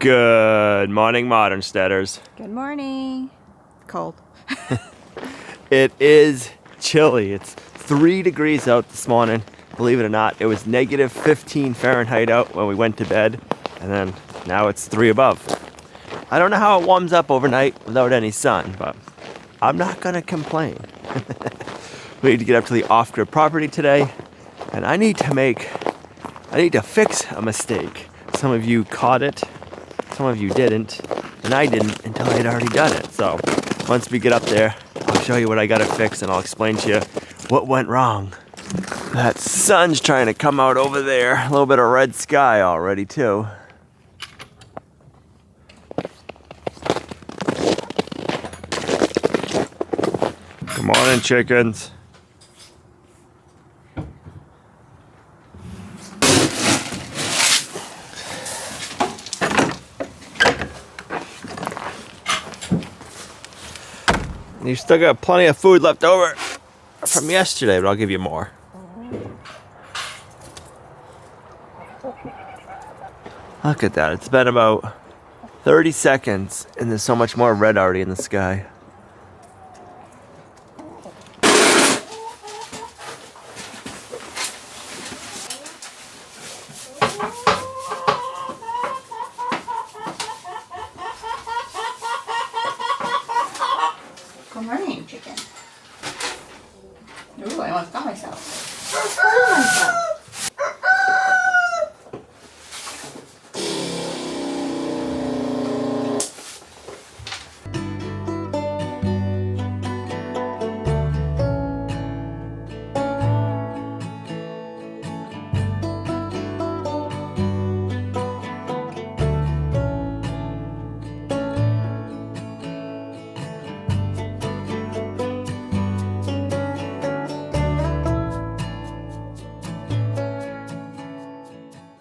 Good morning, Modern Steaders. Good morning. Cold. It is chilly. It's 3 degrees out this morning. Believe it or not, it was negative 15 Fahrenheit out when we went to bed, and then now it's 3 above. I don't know how it warms up overnight without any sun, but I'm not gonna complain. We need to get up to the off-grid property today, and I need to fix a mistake. Some of you caught it, some of you didn't, and I didn't until I had already done it. So once we get up there, I'll show you what I gotta fix and I'll explain to you what went wrong. That sun's trying to come out over there. A little bit of red sky already too. Good morning, chickens. You still got plenty of food left over from yesterday, but I'll give you more. Look at that. It's been about 30 seconds and there's so much more red already in the sky. Good morning, chicken. Ooh, I almost got myself. I got myself.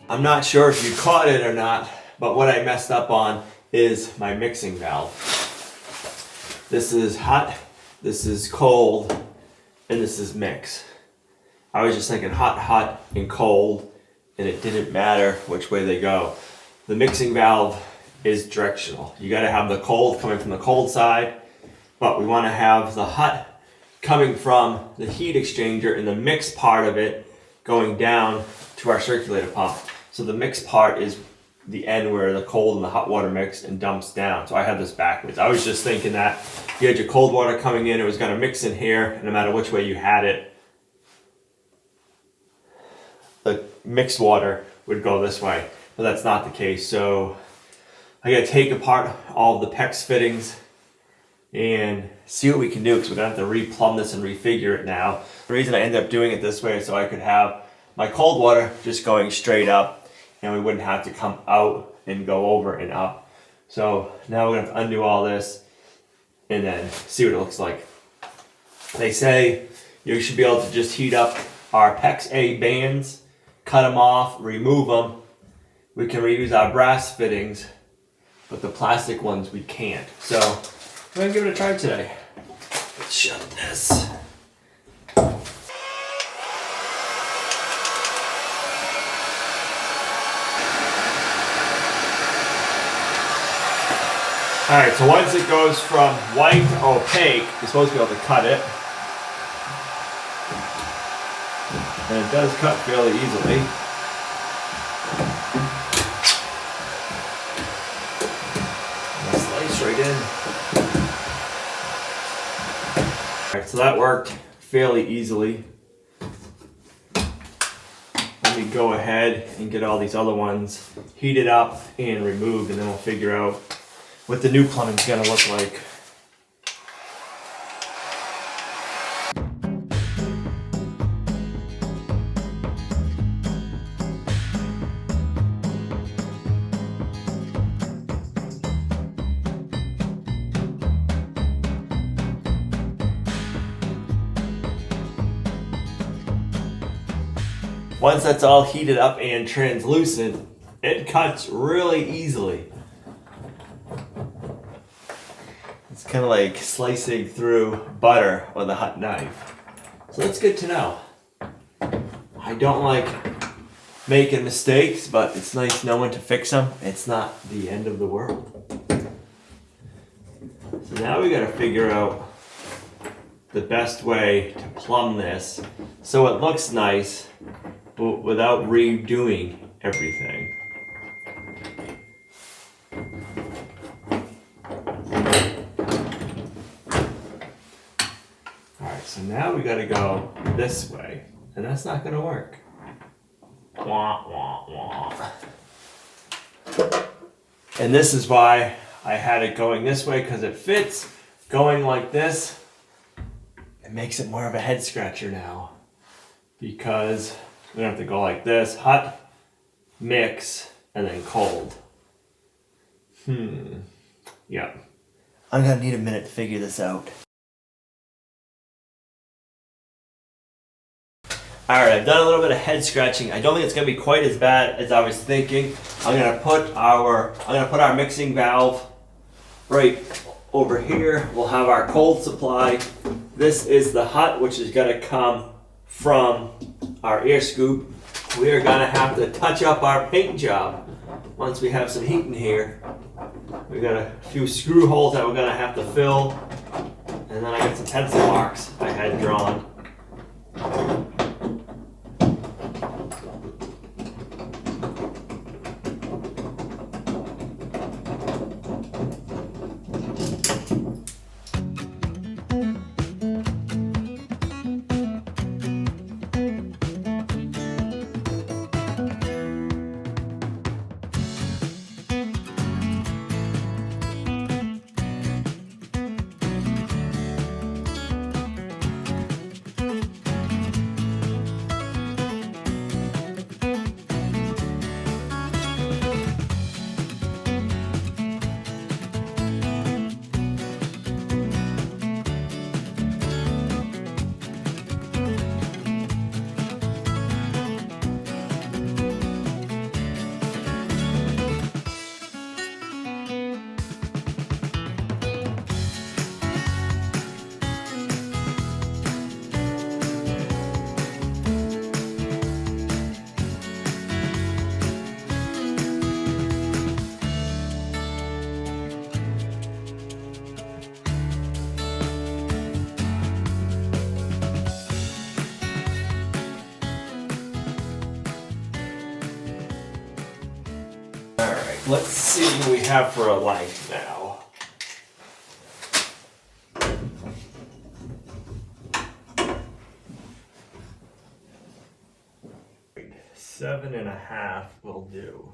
I'm not sure if you caught it or not, but what I messed up on is my mixing valve. This is hot, this is cold, and this is mix. I was just thinking hot, and cold, and it didn't matter which way they go. The mixing valve is directional. You gotta have the cold coming from the cold side, but we wanna have the hot coming from the heat exchanger and the mix part of it going down to our circulator pump. So the mix part is the end where the cold and the hot water mix and dumps down. So I had this backwards. I was just thinking that you had your cold water coming in, it was gonna mix in here, and no matter which way you had it, the mixed water would go this way. But that's not the case. So I gotta take apart all of the PEX fittings and see what we can do, because we're gonna have to re-plumb this and refigure it now. The reason I ended up doing it this way is so I could have my cold water just going straight up, and we wouldn't have to come out and go over and up. So now we're gonna have to undo all this and then see what it looks like. They say you should be able to just heat up our PEX A bands, cut them off, remove them. We can reuse our brass fittings, but the plastic ones we can't. So we're gonna give it a try today. Let's shut this. Alright, so once it goes from white to opaque, you're supposed to be able to cut it. And it does cut fairly easily. And slice right in. Alright, so that worked fairly easily. Let me go ahead and get all these other ones heated up and removed, and then we'll figure out what the new plumbing's gonna look like. Once that's all heated up and translucent, it cuts really easily. It's kind of like slicing through butter with a hot knife. So that's good to know. I don't like making mistakes, but it's nice knowing to fix them. It's not the end of the world. So now we gotta figure out the best way to plumb this so it looks nice, but without redoing everything. Alright, so now we gotta go this way, and that's not gonna work. Wah, wah, wah. And this is why I had it going this way, because it fits. Going like this, it makes it more of a head scratcher now. Because we have to go like this, hot, mix, and then cold. Yeah. I'm gonna need a minute to figure this out. Alright, I've done a little bit of head scratching. I don't think it's gonna be quite as bad as I was thinking. I'm gonna put our mixing valve right over here. We'll have our cold supply. This is the hot, which is gonna come from our air scoop. We are gonna have to touch up our paint job once we have some heat in here. We got a few screw holes that we're gonna have to fill, and then I got some pencil marks I had drawn. Alright, let's see what we have for a length now. Seven and a half will do.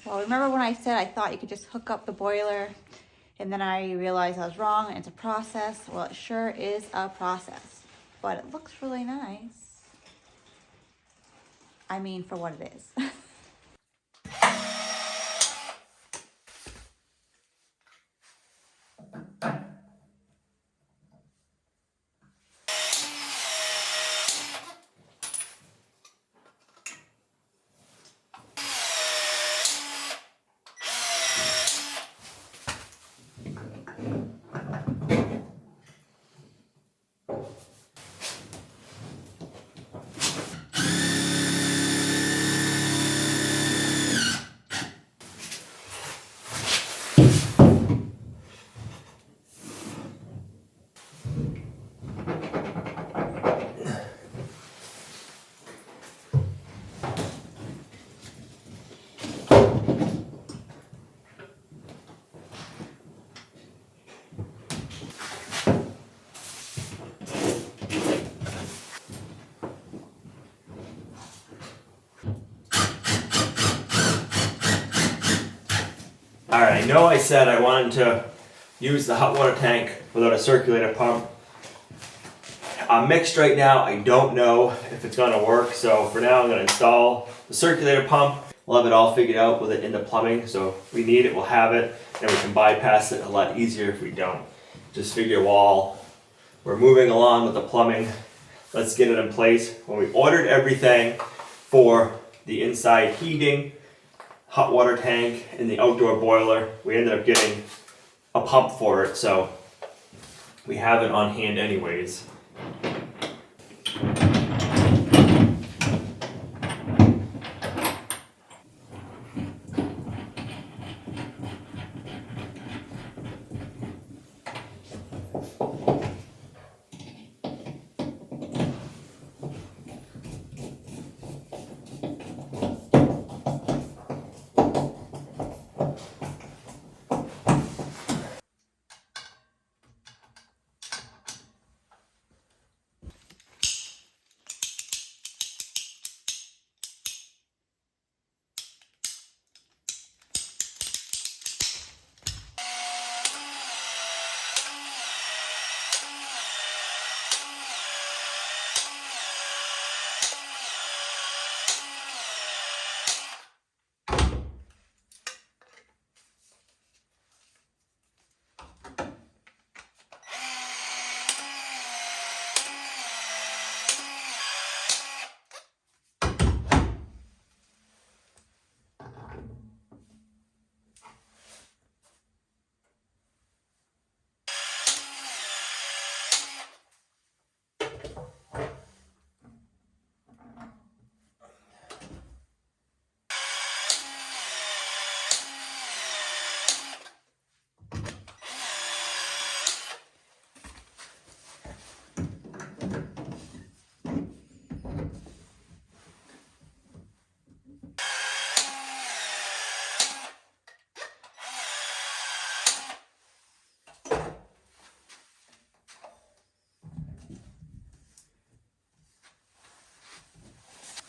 Well, remember when I said I thought you could just hook up the boiler, and then I realized I was wrong and it's a process? Well, it sure is a process, but it looks really nice. I mean, for what it is. Alright, I know I said I wanted to use the hot water tank without a circulator pump. I'm mixed right now. I don't know if it's going to work, so for now I'm going to install the circulator pump. We'll have it all figured out with it into plumbing, so if we need it, we'll have it, and we can bypass it a lot easier if we don't. Just figure while we're moving along with the plumbing, let's get it in place. When we ordered everything for the inside heating, hot water tank, and the outdoor boiler, we ended up getting a pump for it, so we have it on hand anyways.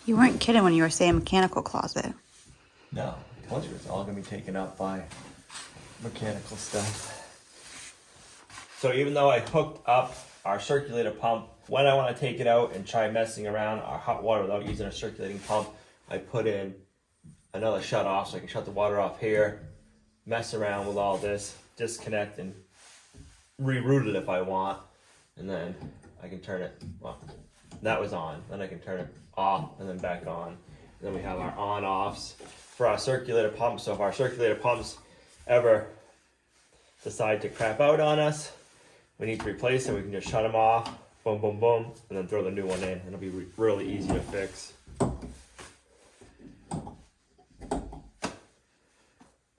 You weren't kidding when you were saying mechanical closet. No, I told you it's all gonna be taken up by mechanical stuff. So even though I hooked up our circulator pump, when I want to take it out and try messing around our hot water without using a circulating pump, I put in another shut off so I can shut the water off here, mess around with all this, disconnect and reroute it if I want, and then I can turn it, well, that was on, then I can turn it off and then back on. And then we have our on-offs for our circulator pump, so if our circulator pumps ever decide to crap out on us, we need to replace it, we can just shut them off, boom, boom, boom, and then throw the new one in. It'll be really easy to fix.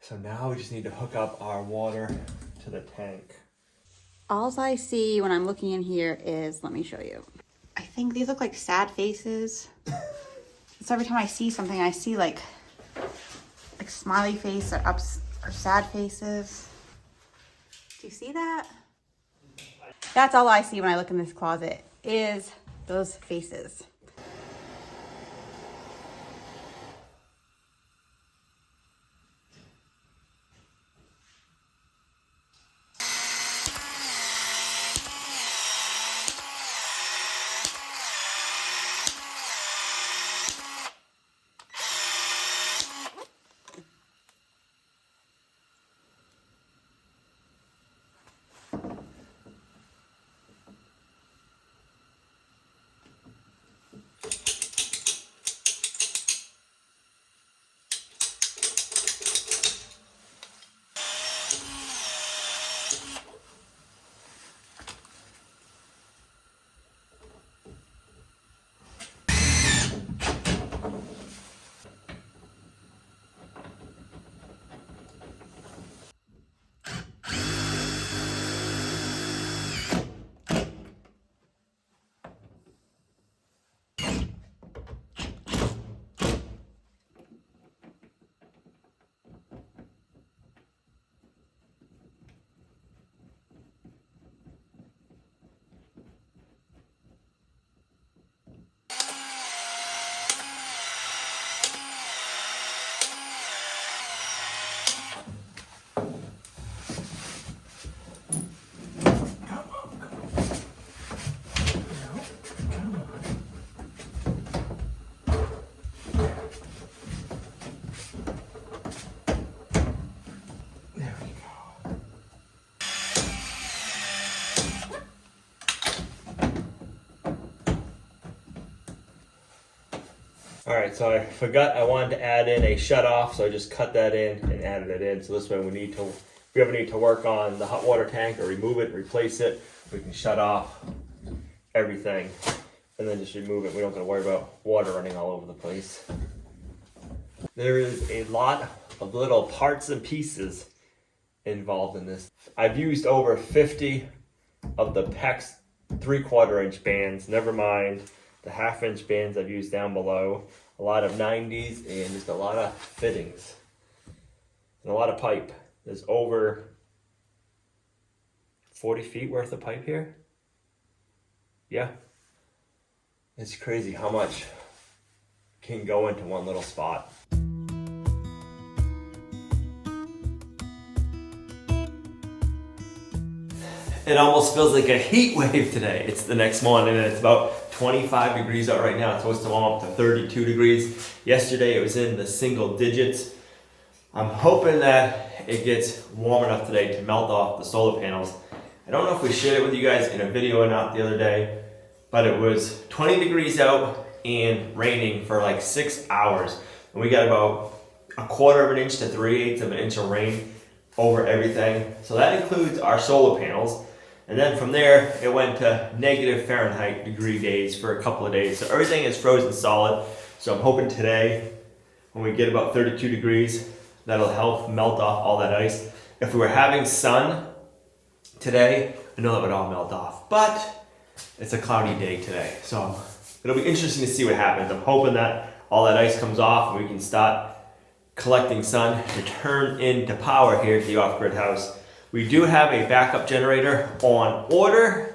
So now we just need to hook up our water to the tank. All I see when I'm looking in here is, let me show you. I think these look like sad faces. So every time I see something, I see like smiley face or sad faces. Do you see that? That's all I see when I look in this closet, is those faces. Alright, so I forgot I wanted to add in a shut off, so I just cut that in and added it in. So this way if we ever need to work on the hot water tank or remove it, replace it, we can shut off everything and then just remove it. We don't have to worry about water running all over the place. There is a lot of little parts and pieces involved in this. I've used over 50 of the PEX 3/4 inch bands, never mind the 1/2 inch bands I've used down below, a lot of 90s, and just a lot of fittings and a lot of pipe. There's over 40 feet worth of pipe here. Yeah, it's crazy how much can go into one little spot. It almost feels like a heat wave today. It's the next morning and it's about 25 degrees out right now. It's supposed to warm up to 32 degrees. Yesterday it was in the single digits. I'm hoping that it gets warm enough today to melt off the solar panels. I don't know if we shared it with you guys in a video or not the other day, but it was 20 degrees out and raining for like 6 hours. And we got about 1/4 inch to 3/8 of an inch of rain over everything. So that includes our solar panels. And then from there, it went to negative Fahrenheit degree days for a couple of days. So everything is frozen solid. So I'm hoping today, when we get about 32 degrees, that'll help melt off all that ice. If we were having sun today, I know that would all melt off. But it's a cloudy day today. So it'll be interesting to see what happens. I'm hoping that all that ice comes off and we can start collecting sun to turn into power here at the off-grid house. We do have a backup generator on order,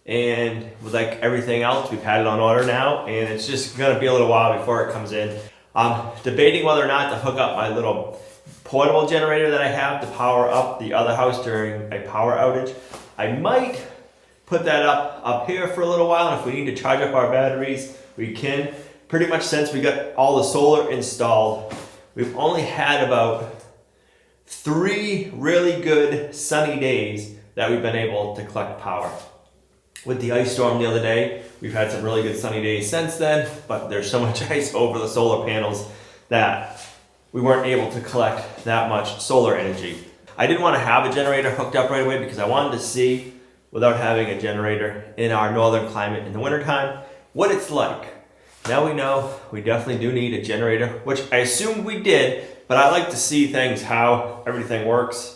and with like everything else, we've had it on order now, and it's just gonna be a little while before it comes in. I'm debating whether or not to hook up my little portable generator that I have to power up the other house during a power outage. I might put that up here for a little while, and if we need to charge up our batteries, we can. Pretty much since we got all the solar installed, we've only had about 3 really good sunny days that we've been able to collect power. With the ice storm the other day, we've had some really good sunny days since then, but there's so much ice over the solar panels that we weren't able to collect that much solar energy. I didn't want to have a generator hooked up right away because I wanted to see, without having a generator in our northern climate in the wintertime, what it's like. Now we know we definitely do need a generator, which I assumed we did, but I like to see things, how everything works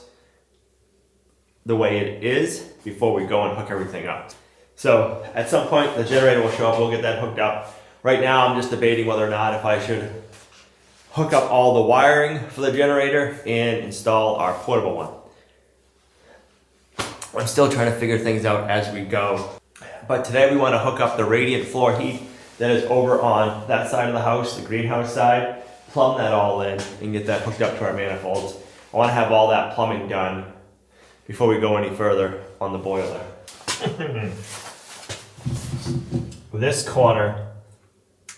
the way it is before we go and hook everything up. So at some point the generator will show up, we'll get that hooked up. Right now I'm just debating whether or not if I should hook up all the wiring for the generator and install our portable one. I'm still trying to figure things out as we go. But today we want to hook up the radiant floor heat that is over on that side of the house, the greenhouse side, plumb that all in and get that hooked up to our manifolds. I want to have all that plumbing done before we go any further on the boiler. This corner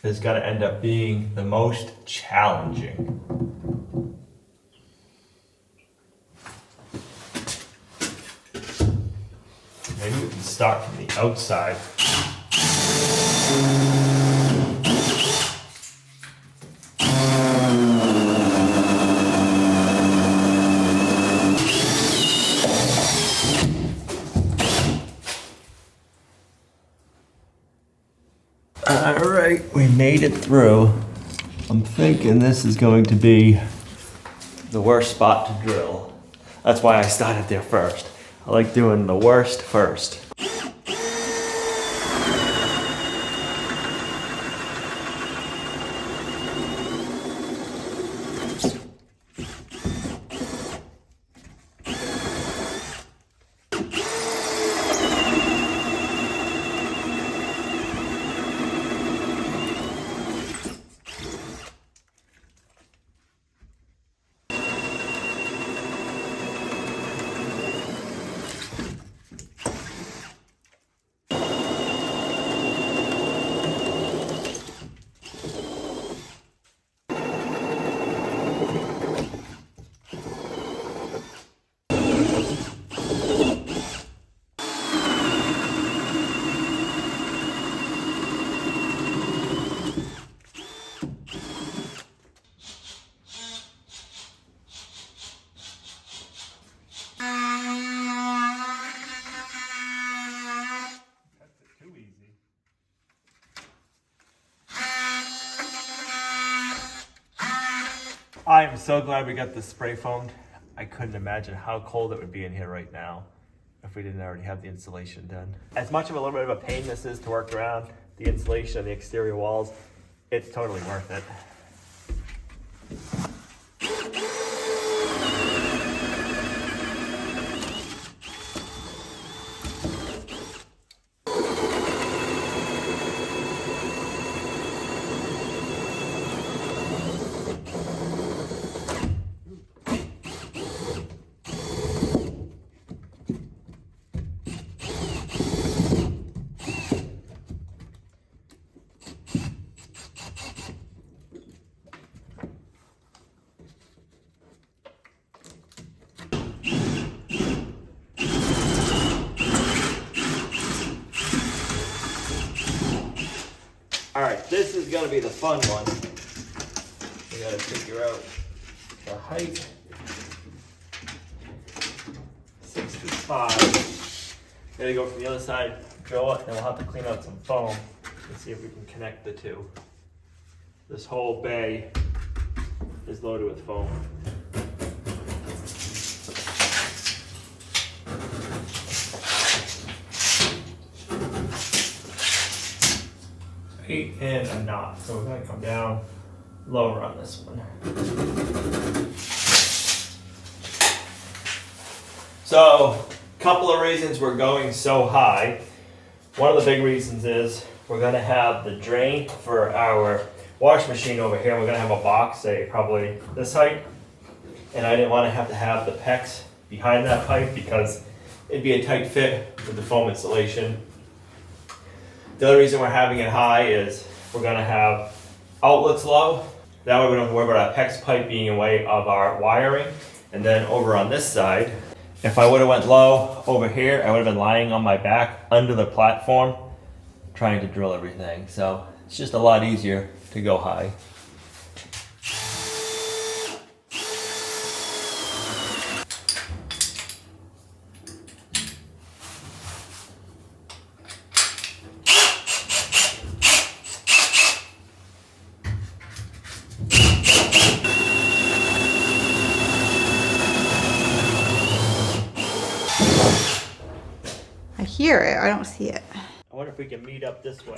is going to end up being the most challenging. Maybe we can start from the outside. Alright, we made it through. I'm thinking this is going to be the worst spot to drill. That's why I started there first. I like doing the worst first. I am so glad we got this spray foamed. I couldn't imagine how cold it would be in here right now if we didn't already have the insulation done. As much of a little bit of a pain this is to work around the insulation and the exterior walls, it's totally worth it. All right, this is gonna be the fun one. We gotta figure out the height. 65. Gotta go from the other side, drill it, and we'll have to clean out some foam and see if we can connect the two. This whole bay is loaded with foam. And a knot, so we're going to come down lower on this one. So, a couple of reasons we're going so high. One of the big reasons is we're going to have the drain for our wash machine over here. We're going to have a box, say probably this height, and I didn't want to have the PEX behind that pipe because it'd be a tight fit with the foam insulation. The other reason we're having it high is we're going to have outlets low. That way we don't have to worry about our PEX pipe being in the way of our wiring. And then over on this side, if I would have went low over here, I would have been lying on my back under the platform trying to drill everything. So it's just a lot easier to go high. I hear it, I don't see it. I wonder if we can meet up this way.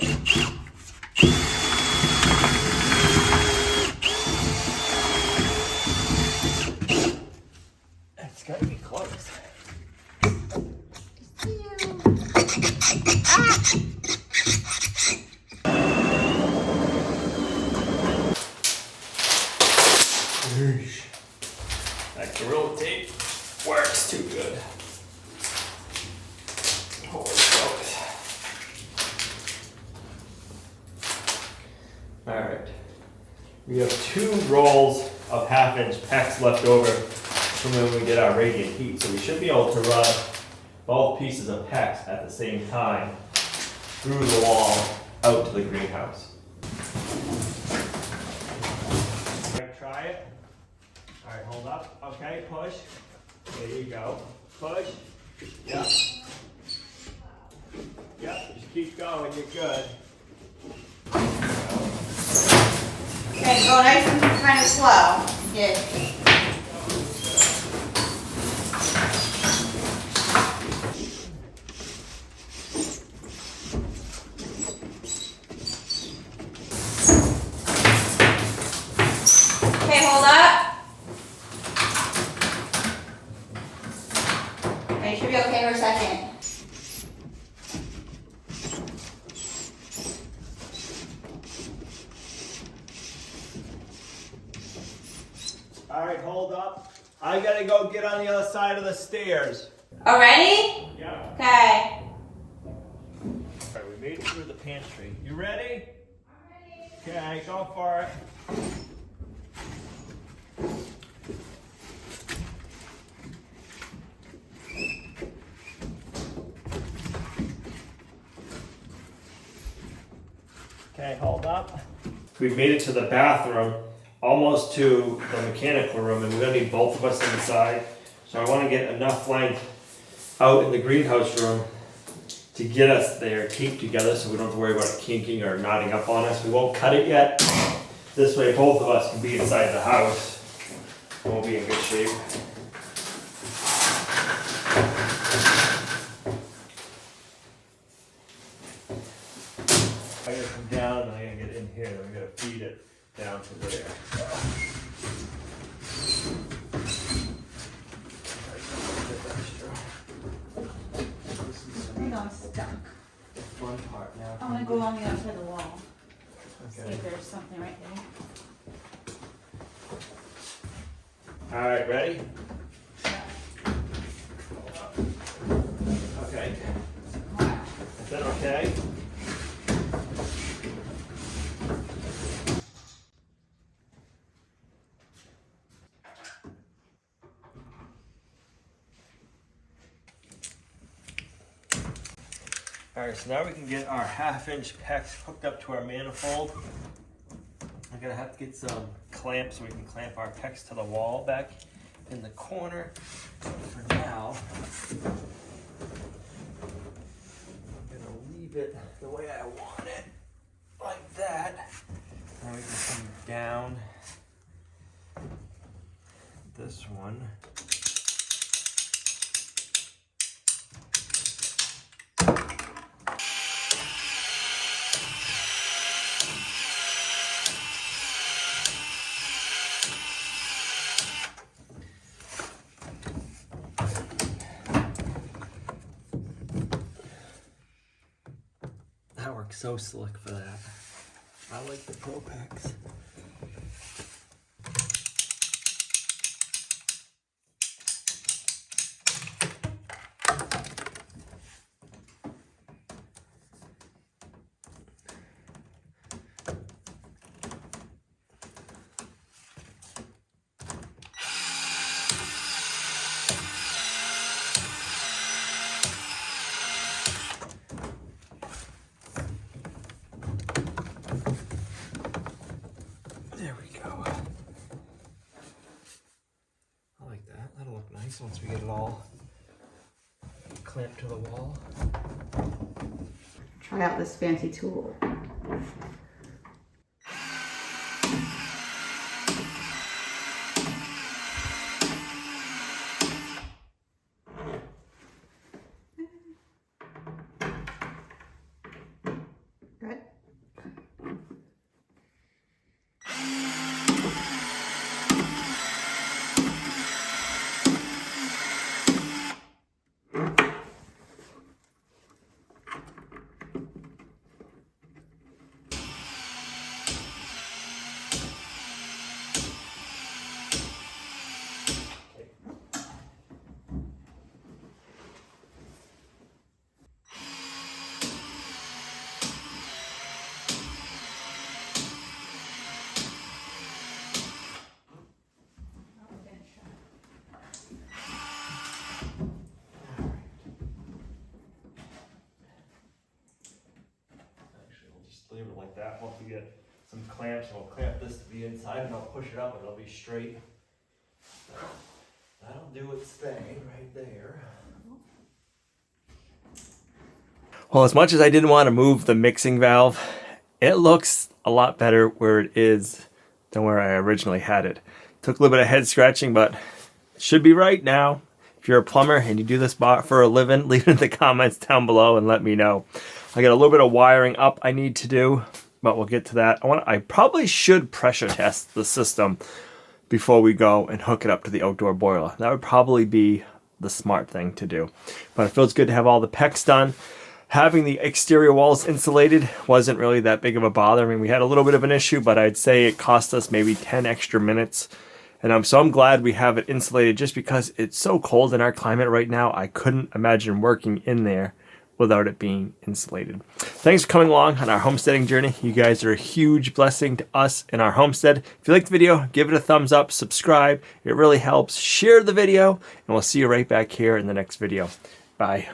It's gotta be close. That Gorilla Tape works too good. Holy smokes. Alright. We have 2 rolls of 1/2-inch PEX left over from when we did our radiant heat. So we should be able to run both pieces of PEX at the same time through the wall out to the greenhouse. Try it. Alright, hold up. Okay, push. There you go. Push. Yep. Yep, just keep going, you're good. Okay, go nice and kind of slow. Yeah. Okay, hold up. Okay, you should be okay for a second. Alright, hold up. I gotta go get on the other side of the stairs. Oh, ready? Yeah. Okay. Alright, we made it through the pantry. You ready? I'm ready. Okay, go for it. Okay, hold up. We've made it to the bathroom, almost to the mechanical room, and we're gonna need both of us inside. So I wanna get enough length out in the greenhouse room to get us there taped together so we don't have to worry about it kinking or knotting up on us. We won't cut it yet. This way both of us can be inside the house. We'll be in good shape. I gotta come down and I gotta get in here and we gotta feed it down to there. I think I'm stuck. One part now. I'm gonna go on the outside of the wall. See Okay. if there's something right there. All right, ready? Okay. Wow. Is that okay? All right, so now we can get our 1/2-inch PEX hooked up to our manifold. I'm gonna have to get some clamps so we can clamp our PEX to the wall back in the corner. So for now, I'm gonna leave it the way I want it, like that. Now we can come down this one. That works so slick for that. I like the Pro PEX. There we go. I like that. That'll look nice once we get it all clamped to the wall. Try out this fancy tool. Good. Leave it like that. Once we get some clamps, we'll clamp this to the inside and I'll push it up and it'll be straight. So that'll do its thing right there. Well, as much as I didn't want to move the mixing valve, it looks a lot better where it is than where I originally had it. Took a little bit of head scratching, but it should be right now. If you're a plumber and you do this for a living, leave it in the comments down below and let me know. I got a little bit of wiring up I need to do, but we'll get to that. I probably should pressure test the system before we go and hook it up to the outdoor boiler. That would probably be the smart thing to do. But it feels good to have all the PEX done. Having the exterior walls insulated wasn't really that big of a bother. I mean, we had a little bit of an issue, but I'd say it cost us maybe 10 extra minutes. And I'm glad we have it insulated just because it's so cold in our climate right now. I couldn't imagine working in there without it being insulated. Thanks for coming along on our homesteading journey. You guys are a huge blessing to us in our homestead. If you liked the video, give it a thumbs up, subscribe. It really helps. Share the video, and we'll see you right back here in the next video. Bye.